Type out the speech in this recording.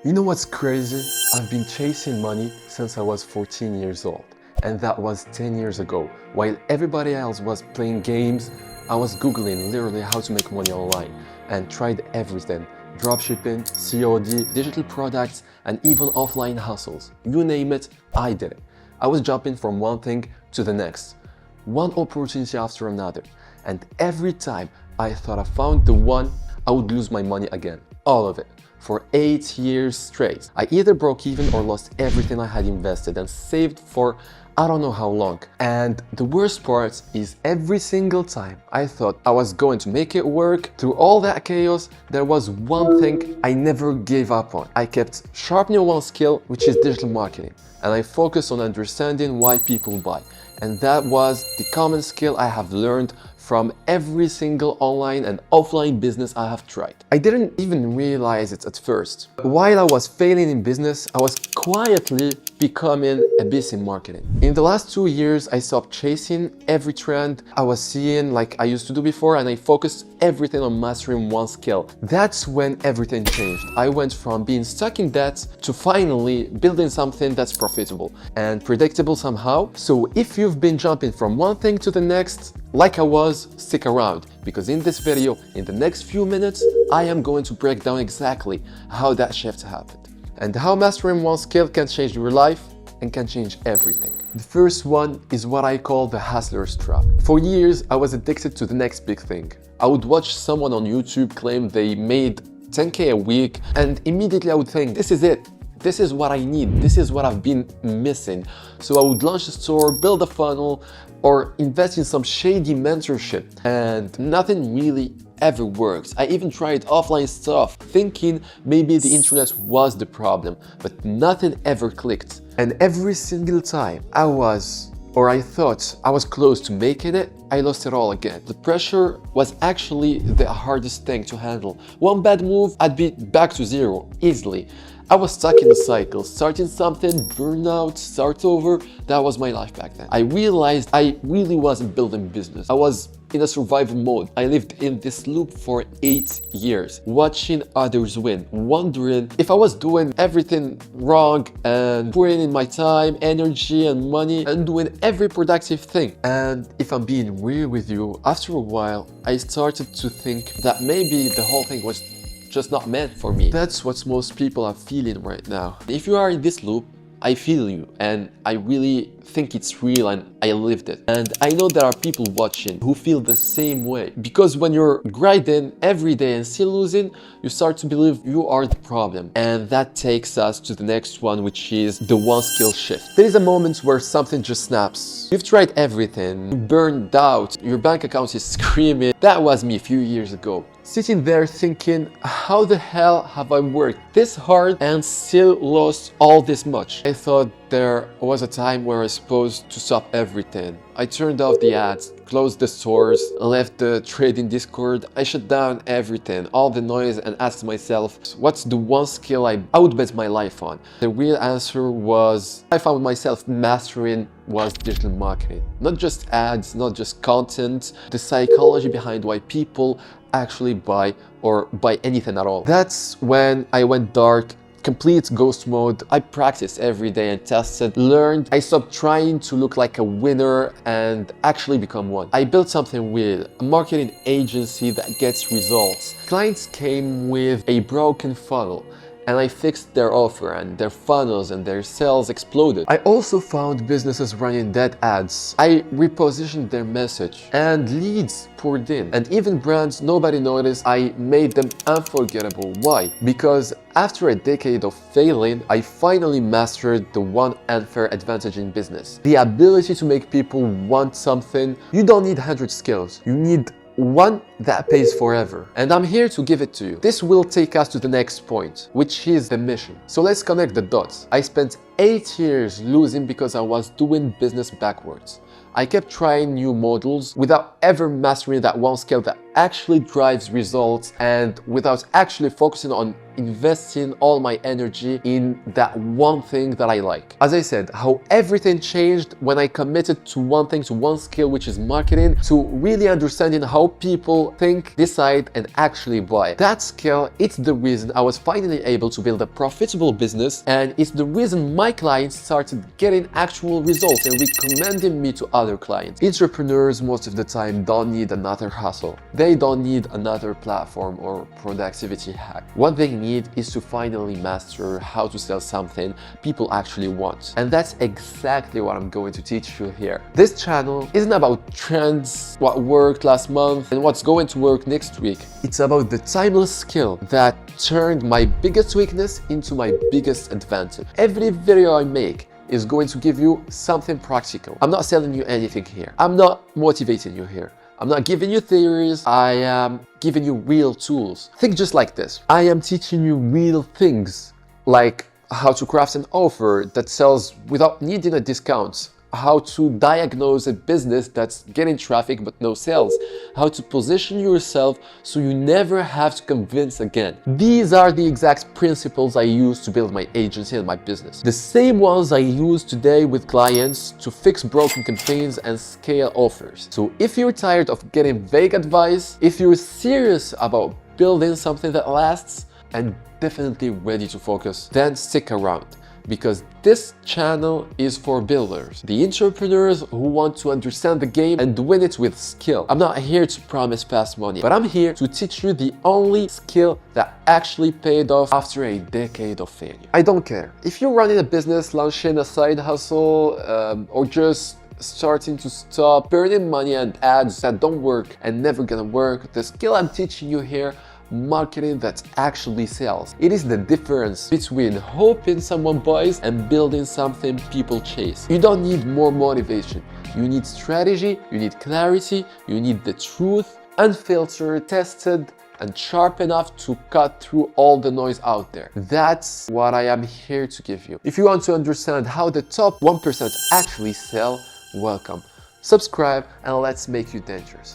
You know what's crazy? I've been chasing money since I was 14 years old. And that was 10 years ago. While everybody else was playing games, I was Googling literally how to make money online and tried everything. Dropshipping, COD, digital products, and even offline hustles. You name it, I did it. I was jumping from one thing to the next, one opportunity after another. And every time I thought I found the one, I would lose my money again. All of it. For 8 years straight. I either broke even or lost everything I had invested and saved for I don't know how long. And the worst part is every single time I thought I was going to make it work, through all that chaos, there was one thing I never gave up on. I kept sharpening one skill, which is digital marketing. And I focused on understanding why people buy. And that was the common skill I have learned from every single online and offline business I have tried. I didn't even realize it at first. While I was failing in business, I was quietly becoming a beast in marketing. In the last 2 years, I stopped chasing every trend I was seeing like I used to do before, and I focused everything on mastering one skill. That's when everything changed. I went from being stuck in debt to finally building something that's profitable and predictable somehow. So if you've been jumping from one thing to the next, like I was, stick around, because in this video, in the next few minutes, I am going to break down exactly how that shift happened and how mastering one skill can change your life and can change everything. The first one is what I call the hustler's trap. For years, I was addicted to the next big thing. I would watch someone on YouTube claim they made 10K a week, and immediately I would think, this is it. This is what I need. This is what I've been missing. So I would launch a store, build a funnel, or invest in some shady mentorship, and nothing really ever works. I even tried offline stuff, thinking maybe the internet was the problem, but nothing ever clicked. And every single time I thought I was close to making it, I lost it all again. The pressure was actually the hardest thing to handle. One bad move, I'd be back to zero, easily. I was stuck in a cycle, starting something, burnout, start over. That was my life back then. I realized I really wasn't building business. I was in a survival mode. I lived in this loop for 8 years, watching others win, wondering if I was doing everything wrong and pouring in my time, energy, and money and doing every productive thing. And if I'm being real with you, after a while, I started to think that maybe the whole thing was just not meant for me. That's what most people are feeling right now. If you are in this loop, I feel you, and I really think it's real, and I lived it. And I know there are people watching who feel the same way, because when you're grinding every day and still losing, you start to believe you are the problem. And that takes us to the next one, which is the one skill shift. There is a moment where something just snaps. You've tried everything, you burned out, your bank account is screaming. That was me a few years ago. Sitting there thinking, how the hell have I worked this hard and still lost all this much? I thought there was a time where I was supposed to stop everything. I turned off the ads, closed the stores, left the trading Discord. I shut down everything, all the noise, and asked myself, what's the one skill I would bet my life on? The real answer was, I found myself mastering was digital marketing. Not just ads, not just content, the psychology behind why people actually buy or buy anything at all. That's when I went dark, complete ghost mode. I practiced every day and tested, learned. I stopped trying to look like a winner and actually become one. I built something real, a marketing agency that gets results. Clients came with a broken funnel, and I fixed their offer, and their funnels and their sales exploded. I also found businesses running dead ads. I repositioned their message and leads poured in. And even brands nobody noticed, I made them unforgettable. Why? Because after a decade of failing, I finally mastered the one unfair advantage in business. The ability to make people want something. You don't need 100 skills. You need one that pays forever. And I'm here to give it to you. This will take us to the next point, which is the mission. So let's connect the dots. I spent 8 years losing because I was doing business backwards. I kept trying new models without ever mastering that one skill that actually drives results and without actually focusing on investing all my energy in that one thing that I like. As I said, how everything changed when I committed to one thing, to one skill, which is marketing, to really understanding how people think, decide, and actually buy. That skill, it's the reason I was finally able to build a profitable business, and it's the reason my clients started getting actual results and recommending me to other clients. Entrepreneurs most of the time don't need another hustle. They don't need another platform or productivity hack. What they need is to finally master how to sell something people actually want. And that's exactly what I'm going to teach you here. This channel isn't about trends, what worked last month and what's going to work next week. It's about the timeless skill that turned my biggest weakness into my biggest advantage. Every video I make is going to give you something practical. I'm not selling you anything here. I'm not motivating you here. I'm not giving you theories, I am giving you real tools. Think just like this. I am teaching you real things, like how to craft an offer that sells without needing a discount, how to diagnose a business that's getting traffic but no sales, how to position yourself so you never have to convince again. These are the exact principles I use to build my agency and my business. The same ones I use today with clients to fix broken campaigns and scale offers. So if you're tired of getting vague advice, if you're serious about building something that lasts, and definitely ready to focus, then stick around. Because this channel is for builders, the entrepreneurs who want to understand the game and win it with skill. I'm not here to promise fast money, but I'm here to teach you the only skill that actually paid off after a decade of failure. I don't care. If you're running a business, launching a side hustle, or just starting to stop burning money and ads that don't work and never gonna work, the skill I'm teaching you here, marketing that actually sells. It is the difference between hoping someone buys and building something people chase. You don't need more motivation. You need strategy, you need clarity, you need the truth, unfiltered, tested, and sharp enough to cut through all the noise out there. That's what I am here to give you. If you want to understand how the top 1% actually sell, welcome. Subscribe and let's make you dangerous.